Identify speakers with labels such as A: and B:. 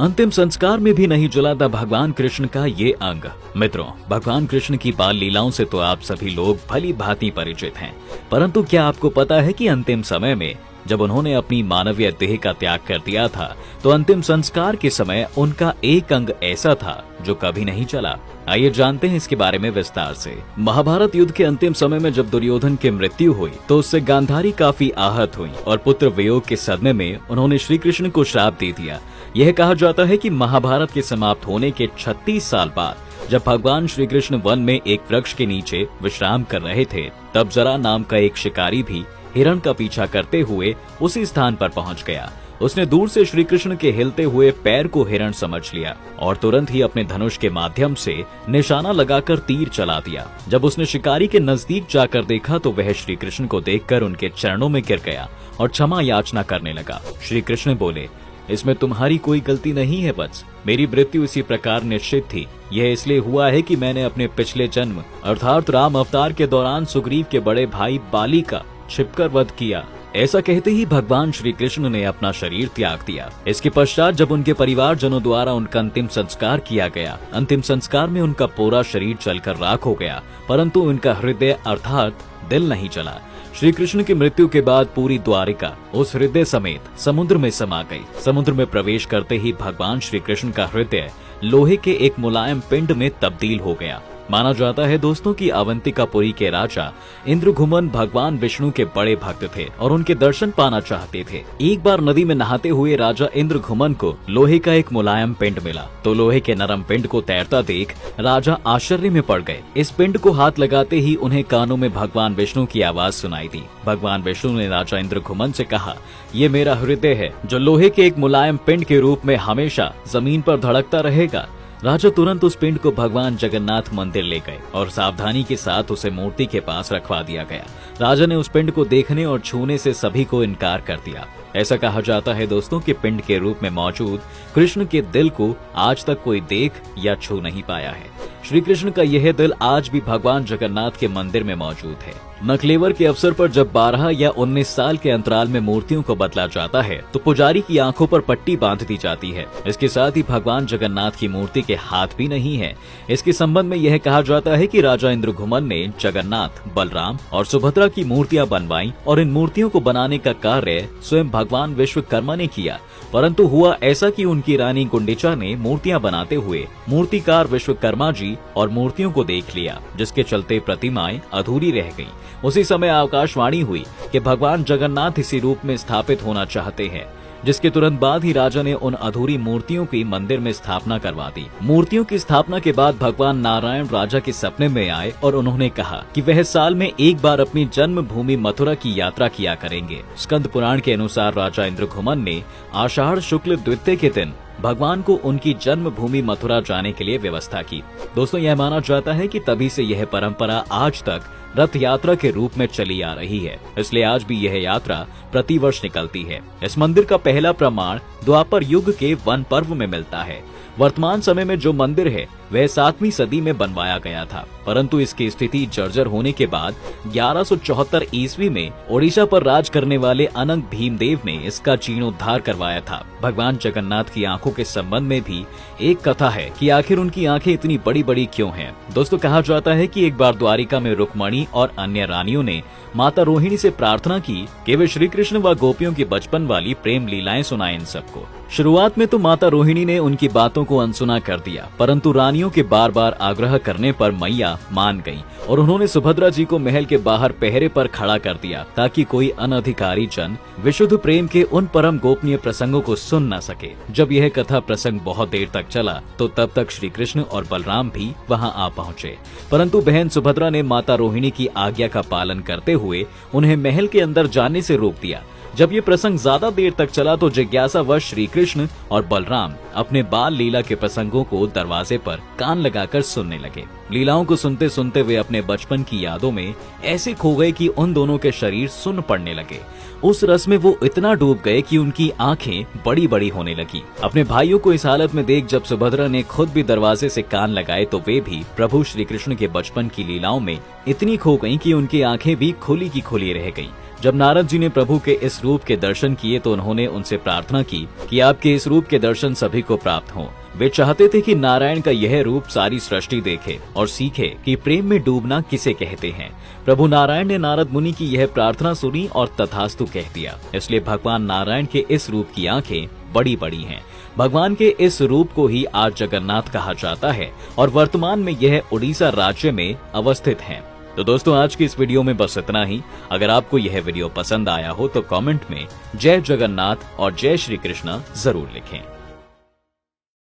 A: अंतिम संस्कार में भी नहीं जला था भगवान कृष्ण का ये अंग। मित्रों, भगवान कृष्ण की बाल लीलाओं से तो आप सभी लोग भली भांति परिचित हैं, परंतु क्या आपको पता है कि अंतिम समय में जब उन्होंने अपनी मानवीय देह का त्याग कर दिया था तो अंतिम संस्कार के समय उनका एक अंग ऐसा था जो कभी नहीं चला। आइए जानते हैं इसके बारे में विस्तार से। महाभारत युद्ध के अंतिम समय में जब दुर्योधन की मृत्यु हुई तो उससे गांधारी काफी आहत हुई और पुत्र वियोग के सदमे में उन्होंने श्री कृष्ण को श्राप दे दिया। यह कहा जाता है कि महाभारत के समाप्त होने के 36 साल बाद जब भगवान श्री कृष्ण वन में एक वृक्ष के नीचे विश्राम कर रहे थे, तब जरा नाम का एक शिकारी भी हिरण का पीछा करते हुए उसी स्थान पर पहुंच गया। उसने दूर से श्री कृष्ण के हिलते हुए पैर को हिरण समझ लिया और तुरंत ही अपने धनुष के माध्यम से निशाना लगाकर तीर चला दिया। जब उसने शिकारी के नजदीक जाकर देखा तो वह श्री कृष्ण को देखकर उनके चरणों में गिर गया और क्षमा याचना करने लगा। श्री कृष्ण बोले, इसमें तुम्हारी कोई गलती नहीं है वत्स, मेरी मृत्यु इसी प्रकार निश्चित थी। यह इसलिए हुआ है कि मैंने अपने पिछले जन्म अर्थात राम अवतार के दौरान सुग्रीव के बड़े भाई बाली का छिपकर वध किया। ऐसा कहते ही भगवान श्री कृष्ण ने अपना शरीर त्याग दिया। इसके पश्चात जब उनके परिवारजनों द्वारा उनका अंतिम संस्कार किया गया, अंतिम संस्कार में उनका पूरा शरीर जलकर राख हो गया, परंतु उनका हृदय अर्थात दिल नहीं जला। श्री कृष्ण की मृत्यु के बाद पूरी द्वारिका उस हृदय समेत समुद्र में समा गई। समुद्र में प्रवेश करते ही भगवान श्री कृष्ण का हृदय लोहे के एक मुलायम पिंड में तब्दील हो गया। माना जाता है दोस्तों कि अवंतिकापुरी के राजा इंद्रघुमन भगवान विष्णु के बड़े भक्त थे और उनके दर्शन पाना चाहते थे। एक बार नदी में नहाते हुए राजा इंद्रघुमन को लोहे का एक मुलायम पिंड मिला तो लोहे के नरम पिंड को तैरता देख राजा आश्चर्य में पड़ गए। इस पिंड को हाथ लगाते ही उन्हें कानों में भगवान विष्णु की आवाज सुनाई दी। भगवान विष्णु ने राजा इंद्रघुमन से कहा, ये मेरा हृदय है जो लोहे के एक मुलायम पिंड के रूप में हमेशा जमीन पर धड़कता रहेगा। राजा तुरंत उस पिंड को भगवान जगन्नाथ मंदिर ले गए और सावधानी के साथ उसे मूर्ति के पास रखवा दिया गया। राजा ने उस पिंड को देखने और छूने से सभी को इनकार कर दिया। ऐसा कहा जाता है दोस्तों कि पिंड के रूप में मौजूद कृष्ण के दिल को आज तक कोई देख या छू नहीं पाया है। श्री कृष्ण का यह दिल आज भी भगवान जगन्नाथ के मंदिर में मौजूद है। नकलेवर के अवसर पर जब 12 या 19 साल के अंतराल में मूर्तियों को बदला जाता है तो पुजारी की आंखों पर पट्टी बांध दी जाती है। इसके साथ ही भगवान जगन्नाथ की मूर्ति के हाथ भी नहीं है। इसके संबंध में यह कहा जाता है कि राजा इंद्रघुमन ने जगन्नाथ, बलराम और सुभद्रा की मूर्तियां बनवाई और इन मूर्तियों को बनाने का कार्य स्वयं भगवान विश्वकर्मा ने किया, परंतु हुआ ऐसा कि उनकी रानी गुंडिचा ने मूर्तियां बनाते हुए मूर्तिकार विश्वकर्मा जी और मूर्तियों को देख लिया, जिसके चलते प्रतिमाएं अधूरी रह गईं। उसी समय आकाशवाणी हुई कि भगवान जगन्नाथ इसी रूप में स्थापित होना चाहते हैं, जिसके तुरंत बाद ही राजा ने उन अधूरी मूर्तियों की मंदिर में स्थापना करवा दी। मूर्तियों की स्थापना के बाद भगवान नारायण राजा के सपने में आए और उन्होंने कहा कि वह साल में एक बार अपनी जन्म भूमि मथुरा की यात्रा किया करेंगे। स्कंद पुराण के अनुसार राजा इंद्रघुमन ने आषाढ़ शुक्ल द्वितीय के दिन भगवान को उनकी जन्म भूमि मथुरा जाने के लिए व्यवस्था की। दोस्तों, यह माना जाता है कि तभी से यह परंपरा आज तक रथ यात्रा के रूप में चली आ रही है, इसलिए आज भी यह यात्रा प्रतिवर्ष निकलती है। इस मंदिर का पहला प्रमाण द्वापर युग के वन पर्व में मिलता है। वर्तमान समय में जो मंदिर है वह 7वीं सदी में बनवाया गया था, परंतु इसकी स्थिति जर्जर होने के बाद 1174 ईस्वी में ओडिशा पर राज करने वाले अनंग भीमदेव ने इसका जीर्णोद्धार करवाया था। भगवान जगन्नाथ की आंखों के संबंध में भी एक कथा है कि आखिर उनकी आंखें इतनी बड़ी बड़ी क्यों हैं। दोस्तों, कहा जाता है कि एक बार द्वारिका में रुक्मणी और अन्य रानियों ने माता रोहिणी से प्रार्थना की कि वे श्री कृष्ण व गोपियों की बचपन वाली प्रेम लीलाएं सुनाएं इन सबको। शुरुआत में तो माता रोहिणी ने उनकी बातों को अनसुना कर दिया, परंतु रानियों के बार बार आग्रह करने पर मैया मान गईं और उन्होंने सुभद्रा जी को महल के बाहर पहरे पर खड़ा कर दिया ताकि कोई अनधिकारी जन विशुद्ध प्रेम के उन परम गोपनीय प्रसंगों को सुन न सके। जब यह कथा प्रसंग बहुत देर तक चला तो तब तक श्री कृष्ण और बलराम भी वहां आ पहुंचे, परंतु बहन सुभद्रा ने माता रोहिणी की आज्ञा का पालन करते हुए उन्हें महल के अंदर जाने से रोक दिया। जब ये प्रसंग ज्यादा देर तक चला तो जिज्ञासावश श्री कृष्ण और बलराम अपने बाल लीला के प्रसंगों को दरवाजे पर कान लगाकर सुनने लगे। लीलाओं को सुनते सुनते वे अपने बचपन की यादों में ऐसे खो गए कि उन दोनों के शरीर सुन्न पड़ने लगे। उस रस में वो इतना डूब गए कि उनकी आंखें बड़ी बड़ी होने लगी। अपने भाइयों को इस हालत में देख जब सुभद्रा ने खुद भी दरवाजे से कान लगाए तो वे भी प्रभु श्री कृष्ण के बचपन की लीलाओं में इतनी खो गईं कि उनकी आंखें भी खुली की खुली रह गईं। जब नारद जी ने प्रभु के इस रूप के दर्शन किए तो उन्होंने उनसे प्रार्थना की कि आपके इस रूप के दर्शन सभी को प्राप्त हों। वे चाहते थे कि नारायण का यह रूप सारी सृष्टि देखे और सीखे कि प्रेम में डूबना किसे कहते हैं। प्रभु नारायण ने नारद मुनि की यह प्रार्थना सुनी और तथास्तु कह दिया। इसलिए भगवान नारायण के इस रूप की आंखें बड़ी बड़ी हैं। भगवान के इस रूप को ही आज जगन्नाथ कहा जाता है और वर्तमान में यह उड़ीसा राज्य में अवस्थित है। तो दोस्तों, आज की इस वीडियो में बस इतना ही। अगर आपको यह वीडियो पसंद आया हो तो कमेंट में जय जगन्नाथ और जय श्री कृष्ण जरूर लिखें।